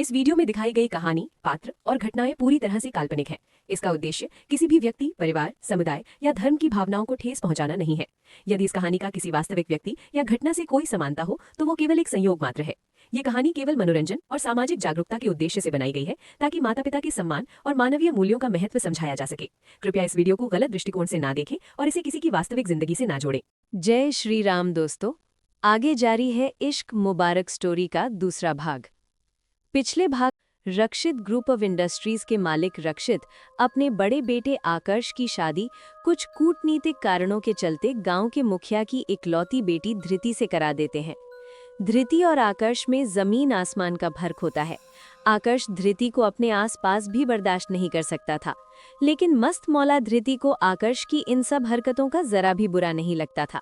इस वीडियो में दिखाई गई कहानी, पात्र और घटनाएं पूरी तरह से काल्पनिक हैं। इसका उद्देश्य किसी भी व्यक्ति, परिवार, समुदाय या धर्म की भावनाओं को ठेस पहुंचाना नहीं है। यदि इस कहानी का किसी वास्तविक व्यक्ति या घटना से कोई समानता हो तो वो केवल एक संयोग मात्र है। ये कहानी केवल मनोरंजन और सामाजिक जागरूकता के उद्देश्य से बनाई गई है, ताकि माता पिता के सम्मान और मानवीय मूल्यों का महत्व समझाया जा सके। कृपया इस वीडियो को गलत दृष्टिकोण से ना देखें और इसे किसी की वास्तविक जिंदगी से ना जोड़ें। जय श्री राम दोस्तों, आगे जारी है इश्क मुबारक स्टोरी का दूसरा भाग। पिछले भाग रक्षित ग्रुप ऑफ इंडस्ट्रीज के मालिक रक्षित अपने बड़े बेटे आकर्ष की शादी कुछ कूटनीतिक कारणों के चलते गांव के मुखिया की इकलौती बेटी धृति से करा देते हैं। धृति और आकर्ष में जमीन आसमान का फर्क होता है। आकर्ष धृति को अपने आसपास भी बर्दाश्त नहीं कर सकता था, लेकिन मस्त मौला धृति को आकर्ष की इन सब हरकतों का जरा भी बुरा नहीं लगता था।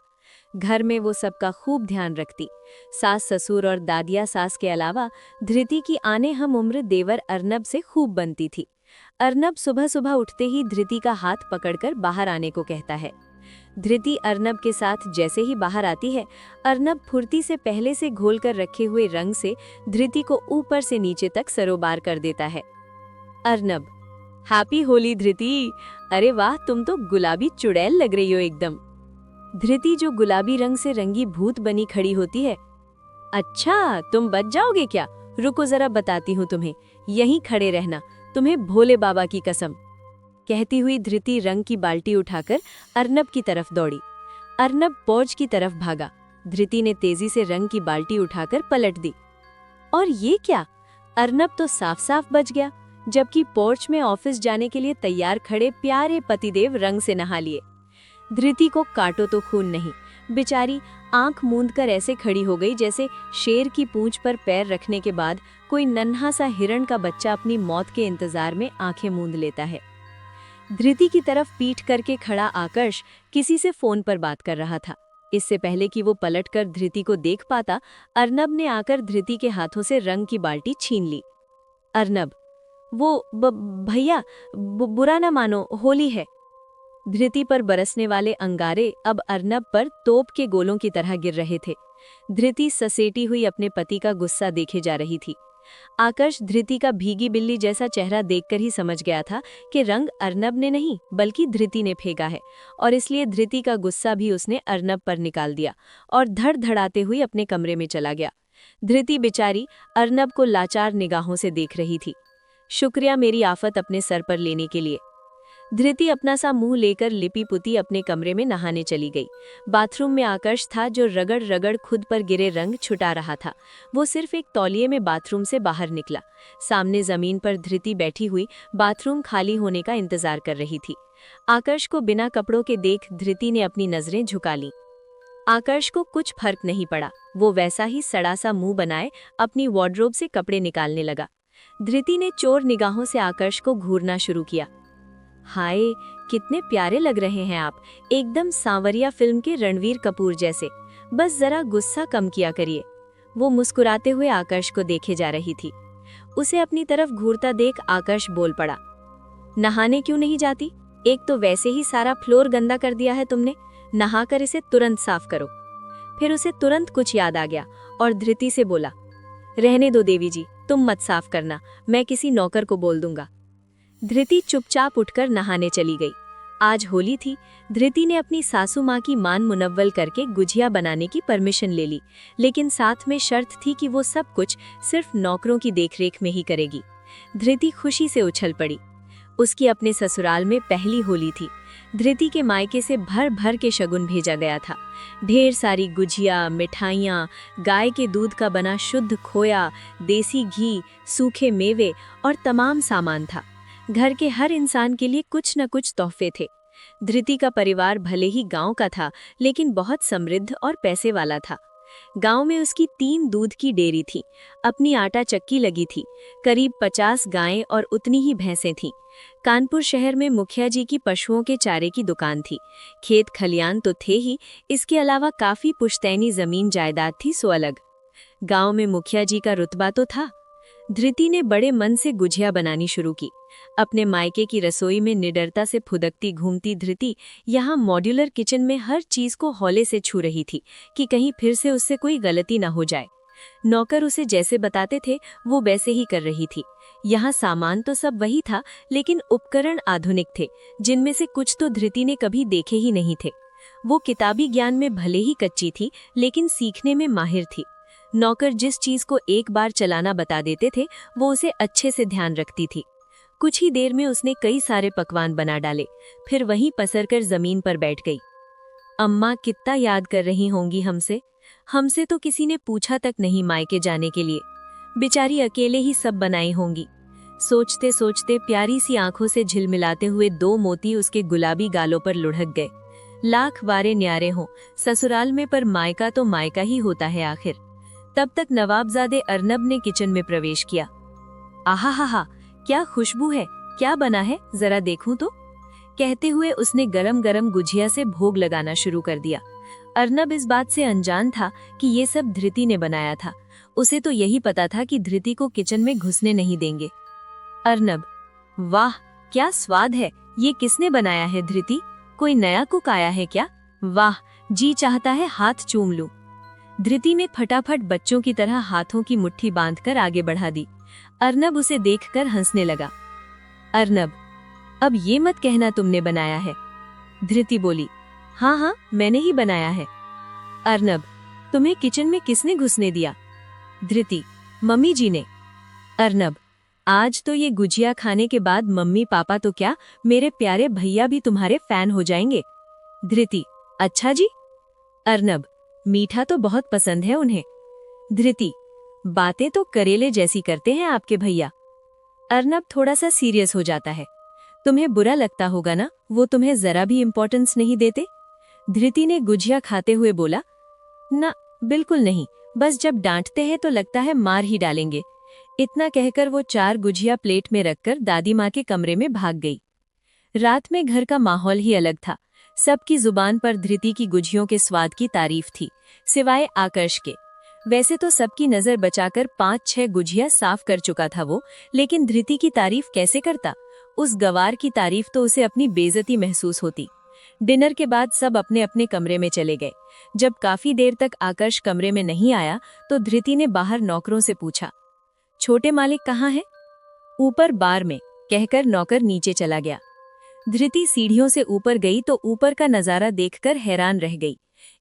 घर में वो सबका खूब ध्यान रखती। सास ससुर और दादिया सास के अलावा धृति की आने हम उम्र देवर अर्नब से खूब बनती थी। अर्नब सुबह सुबह उठते ही धृति का हाथ पकड़कर बाहर आने को कहता है। धृति अर्नब के साथ जैसे ही बाहर आती है, अर्नब फुर्ती से पहले से घोल कर रखे हुए रंग से धृति को ऊपर से नीचे तक सरोबार कर देता है। अर्नब: हैप्पी होली धृति। अरे वाह, तुम तो गुलाबी चुड़ैल लग रही हो एकदम। धृति जो गुलाबी रंग से रंगी भूत बनी खड़ी होती है। अच्छा, तुम बच जाओगे क्या? रुको जरा बताती हूँ तुम्हें, यहीं खड़े रहना, तुम्हें भोले बाबा की कसम। कहती हुई धृति रंग की बाल्टी उठाकर अर्नब की तरफ दौड़ी। अर्नब पोर्च की तरफ भागा। धृति ने तेजी से रंग की बाल्टी उठाकर पलट दी। और ये क्या? अर्नब तो साफ साफ बच गया, जबकि पोर्च में ऑफिस जाने के लिए तैयार खड़े प्यारे पतिदेव रंग से नहा लिए। धृति को काटो तो खून नहीं, बेचारी आंख मूंद कर ऐसे खड़ी हो गई जैसे शेर की पूंछ पर पैर रखने के बाद कोई नन्हा सा हिरण का बच्चा अपनी मौत के इंतजार में आंखें मूंद लेता है। धृति की तरफ पीठ करके खड़ा आकर्ष किसी से फोन पर बात कर रहा था। इससे पहले कि वो पलटकर धृति को देख पाता, अर्नब ने आकर धृति के हाथों से रंग की बाल्टी छीन ली। अर्नब: वो भैया, बुरा ना मानो, होली है। धृति पर बरसने वाले अंगारे अब अर्नब पर तोप के गोलों की तरह गिर रहे थे। धृति ससेटी हुई अपने पति का गुस्सा देखे जा रही थी। आकर्ष धृति का भीगी बिल्ली जैसा चेहरा देखकर ही समझ गया था कि रंग अर्नब ने नहीं बल्कि धृति ने फेंका है, और इसलिए धृति का गुस्सा भी उसने अर्नब पर निकाल दिया और धड़धड़ाते हुए अपने कमरे में चला गया। धृति बेचारी अर्नब को लाचार निगाहों से देख रही थी। शुक्रिया मेरी आफत अपने सर पर लेने के लिए। धृति अपना सा मुंह लेकर लिपी पुती अपने कमरे में नहाने चली गई। बाथरूम में आकर्ष था, जो रगड़ रगड़ खुद पर गिरे रंग छुटा रहा था। वो सिर्फ एक तौलिए में बाथरूम से बाहर निकला। सामने जमीन पर धृति बैठी हुई बाथरूम खाली होने का इंतजार कर रही थी। आकर्ष को बिना कपड़ों के देख धृति ने अपनी नजरें झुका लीं। आकर्ष को कुछ फर्क नहीं पड़ा। वो वैसा ही सड़ा सा मुंह बनाए अपनी वार्डरोब से कपड़े निकालने लगा। धृति ने चोर निगाहों से आकर्ष को घूरना शुरू किया। हाय, कितने प्यारे लग रहे हैं आप, एकदम सांवरिया फिल्म के रणवीर कपूर जैसे। बस जरा गुस्सा कम किया करिए। वो मुस्कुराते हुए आकर्ष को देखे जा रही थी। उसे अपनी तरफ घूरता देख आकर्ष बोल पड़ा। नहाने क्यों नहीं जाती? एक तो वैसे ही सारा फ्लोर गंदा कर दिया है तुमने, नहाकर इसे तुरंत साफ करो। फिर उसे तुरंत कुछ याद आ गया और धृति से बोला, रहने दो देवी जी, तुम मत साफ करना, मैं किसी नौकर को बोल दूंगा। धृति चुपचाप उठकर नहाने चली गई। आज होली थी। धृति ने अपनी सासू माँ की मान मुनव्वल करके गुजिया बनाने की परमिशन ले ली, लेकिन साथ में शर्त थी कि वो सब कुछ सिर्फ नौकरों की देखरेख में ही करेगी। धृति खुशी से उछल पड़ी। उसकी अपने ससुराल में पहली होली थी। धृति के मायके से भर भर के शगुन भेजा गया था। ढेर सारी गुजिया, मिठाइयाँ, गाय के दूध का बना शुद्ध खोया, देसी घी, सूखे मेवे और तमाम सामान था। घर के हर इंसान के लिए कुछ न कुछ तोहफे थे। धृति का परिवार भले ही गांव का था, लेकिन बहुत समृद्ध और पैसे वाला था। गांव में उसकी 3 दूध की डेयरी थी, अपनी आटा चक्की लगी थी, करीब 50 गायें और उतनी ही भैंसें थीं। कानपुर शहर में मुखिया जी की पशुओं के चारे की दुकान थी। खेत खलियान तो थे ही, इसके अलावा काफी पुश्तैनी जमीन जायदाद थी सो अलग। गांव में मुखिया जी का रुतबा तो था। धृति ने बड़े मन से गुजिया बनानी शुरू की। अपने मायके की रसोई में निडरता से फुदकती घूमती धृति यहाँ मॉड्यूलर किचन में हर चीज को हौले से छू रही थी कि कहीं फिर से उससे कोई गलती न हो जाए। नौकर उसे जैसे बताते थे वो वैसे ही कर रही थी। यहाँ सामान तो सब वही था, लेकिन उपकरण आधुनिक थे, जिनमें से कुछ तो धृति ने कभी देखे ही नहीं थे। वो किताबी ज्ञान में भले ही कच्ची थी, लेकिन सीखने में माहिर थी। नौकर जिस चीज को एक बार चलाना बता देते थे, वो उसे अच्छे से ध्यान रखती थी। कुछ ही देर में उसने कई सारे पकवान बना डाले, फिर वहीं पसरकर जमीन पर बैठ गई। अम्मा कितना याद कर रही होंगी हमसे। हमसे तो किसी ने पूछा तक नहीं मायके जाने के लिए। बेचारी अकेले ही सब बनाई होंगी। सोचते सोचते प्यारी सी आंखों से झिलमिलाते हुए 2 मोती उसके गुलाबी गालों पर लुढ़क गए। लाख वारे न्यारे हों ससुराल में, पर मायका तो मायका ही होता है आखिर। तब तक नवाबजादे अर्नब ने किचन में प्रवेश किया। आहा हा हा, क्या खुशबू है, क्या बना है, जरा देखूं तो। कहते हुए उसने गरम गरम गुजिया से भोग लगाना शुरू कर दिया। अर्नब इस बात से अनजान था कि ये सब धृति ने बनाया था। उसे तो यही पता था कि धृति को किचन में घुसने नहीं देंगे। अर्नब, वाह क्या स्वाद है, ये किसने बनाया है धृति? कोई नया कुक आया है क्या? वाह, जी चाहता है हाथ चूम लूं। धृति ने फटाफट बच्चों की तरह हाथों की मुट्ठी बांधकर आगे बढ़ा दी। अर्नब उसे देखकर हंसने लगा। अर्नब, अब ये मत कहना तुमने बनाया है। धृति बोली, हाँ हाँ मैंने ही बनाया है। अर्नब, तुम्हें किचन में किसने घुसने दिया? धृति, मम्मी जी ने। अर्नब, आज तो ये गुजिया खाने के बाद मम्मी पापा तो क्या, मेरे प्यारे भैया भी तुम्हारे फैन हो जाएंगे। धृति, अच्छा जी। अर्नब, मीठा तो बहुत पसंद है उन्हें। धृति, बातें तो करेले जैसी करते हैं आपके भैया। अर्नब थोड़ा सा सीरियस हो जाता है। तुम्हें बुरा लगता होगा ना, वो तुम्हें जरा भी इम्पोर्टेंस नहीं देते। धृति ने गुजिया खाते हुए बोला, ना बिल्कुल नहीं, बस जब डांटते हैं तो लगता है मार ही डालेंगे। इतना कहकर वो 4 गुजिया प्लेट में रखकर दादी माँ के कमरे में भाग गई। रात में घर का माहौल ही अलग था। सबकी जुबान पर धृति की गुजियों के स्वाद की तारीफ थी, सिवाय आकर्ष के। वैसे तो सबकी नजर बचाकर 5-6 गुजिया साफ कर चुका था वो, लेकिन धृति की तारीफ कैसे करता? उस गवार की तारीफ तो उसे अपनी बेइज्जती महसूस होती। डिनर के बाद सब अपने अपने कमरे में चले गए। जब काफी देर तक आकर्ष कमरे में नहीं आया तो धृति ने बाहर नौकरों से पूछा, छोटे मालिक कहाँ हैं? ऊपर बार में, कहकर नौकर नीचे चला गया। धृति सीढ़ियों से ऊपर गई तो ऊपर का नजारा देखकर हैरान रह गई।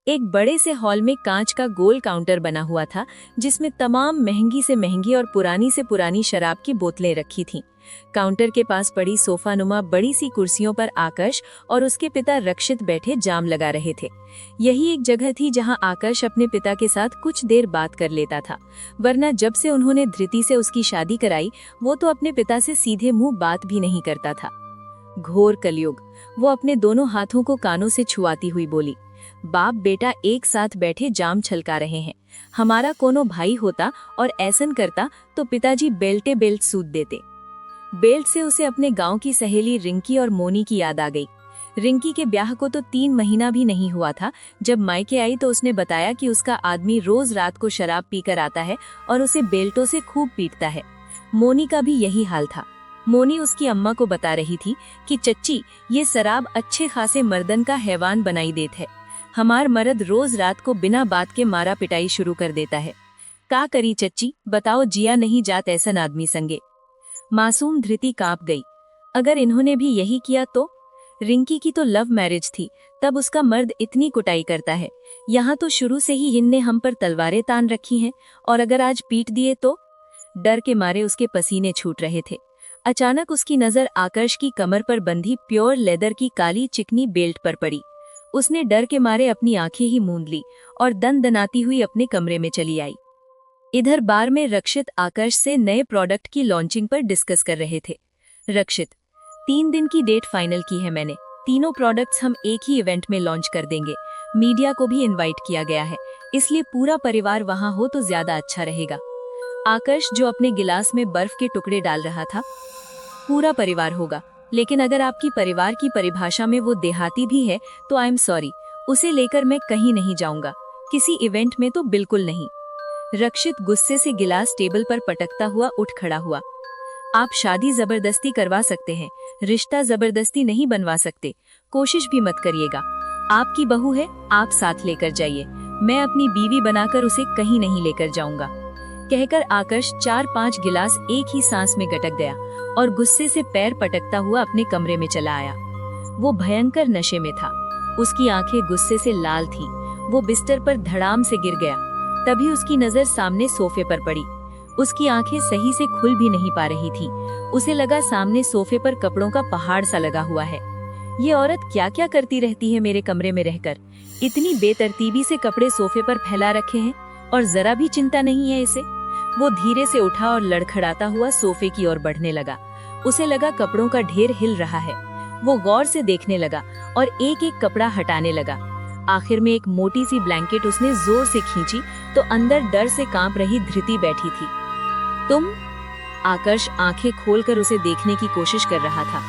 एक बड़े से हॉल में कांच का गोल काउंटर बना हुआ था, जिसमें तमाम महंगी से महंगी और पुरानी से पुरानी शराब की बोतलें रखी थीं। काउंटर के पास पड़ी सोफानुमा बड़ी सी कुर्सियों पर आकर्ष और उसके पिता रक्षित बैठे जाम लगा रहे थे। यही एक जगह थी जहां आकर्ष अपने पिता के साथ कुछ देर बात कर लेता था, वरना जब से उन्होंने धृति से उसकी शादी कराई वो तो अपने पिता से सीधे मुंह बात भी नहीं करता था। घोर कलयुग। वो अपने दोनों हाथों को कानों से छुआती हुई बोली, बाप बेटा एक साथ बैठे जाम छलका रहे हैं। हमारा कोनो भाई होता और ऐसन करता तो पिताजी बेल्टे बेल्ट सूद देते। बेल्ट से उसे अपने गांव की सहेली रिंकी और मोनी की याद आ गई। रिंकी के ब्याह को तो 3 महीना भी नहीं हुआ था। जब मायके आई तो उसने बताया कि उसका आदमी रोज रात को शराब पीकर आता है और उसे बेल्टों से खूब पीटता है। मोनी का भी यही हाल था। मोनी उसकी अम्मा को बता रही थी कि चच्ची, ये शराब अच्छे खासे मर्दन का हैवान बनाई देत है। हमार मर्द रोज रात को बिना बात के मारा पिटाई शुरू कर देता है। का करी चच्ची, बताओ, जिया नहीं जात ऐसन आदमी संगे। मासूम धृति कांप गई। अगर इन्होंने भी यही किया तो? रिंकी की तो लव मैरिज थी, तब उसका मर्द इतनी कुटाई करता है। यहाँ तो शुरू से ही इनने हम पर तलवारें तान रखी हैं, और अगर आज पीट दिए तो? डर के मारे उसके पसीने छूट रहे थे। अचानक उसकी नजर आकर्ष की कमर पर बंधी प्योर लेदर की काली चिकनी बेल्ट पर पड़ी। उसने डर के मारे अपनी आंखें ही मूंद ली और दनाती हुई अपने कमरे में चली आई। इधर बार में रक्षित आकर्ष से नए प्रोडक्ट की लॉन्चिंग पर डिस्कस कर रहे थे। रक्षित, 3 दिन की डेट फाइनल की है मैंने। तीनों प्रोडक्ट्स हम एक ही इवेंट में लॉन्च कर देंगे। मीडिया को भी इनवाइट किया गया है, इसलिए पूरा परिवार वहां हो तो ज्यादा अच्छा रहेगा। आकर्ष जो अपने गिलास में बर्फ के टुकड़े डाल रहा था, पूरा परिवार होगा, लेकिन अगर आपकी परिवार की परिभाषा में वो देहाती भी है तो आई एम सॉरी, उसे लेकर मैं कहीं नहीं जाऊंगा, किसी इवेंट में तो बिल्कुल नहीं। रक्षित गुस्से से गिलास टेबल पर पटकता हुआ उठ खड़ा हुआ। आप शादी जबरदस्ती करवा सकते हैं, रिश्ता जबरदस्ती नहीं बनवा सकते। कोशिश भी मत करिएगा। आपकी बहू है, आप साथ लेकर जाइए। मैं अपनी बीवी बनाकर उसे कहीं नहीं लेकर जाऊंगा। कहकर आकर्ष 4-5 गिलास एक ही सांस में गटक गया और गुस्से से पैर पटकता हुआ अपने कमरे में चला आया। वो भयंकर नशे में था। उसकी आंखें गुस्से से लाल थीं। वो बिस्तर पर धड़ाम से गिर गया। तभी उसकी नजर सामने सोफे पर पड़ी। उसकी आंखें सही से खुल भी नहीं पा रही थीं। उसे लगा सामने सोफे पर कपड़ों का पहाड़ सा लगा हुआ है। ये औरत क्या क्या करती रहती है मेरे कमरे में रहकर। इतनी बेतरतीबी से कपड़े सोफे पर फैला रखे हैं और जरा भी चिंता नहीं है इसे। वो धीरे से उठा और लड़खड़ाता हुआ सोफे की ओर बढ़ने लगा। उसे लगा कपड़ों का ढेर हिल रहा है। वो गौर से देखने लगा और एक एक कपड़ा हटाने लगा। आखिर में एक मोटी सी ब्लैंकेट उसने जोर से खींची तो अंदर डर से कांप रही धृति बैठी थी। तुम? आकर्ष आंखें खोलकर उसे देखने की कोशिश कर रहा था।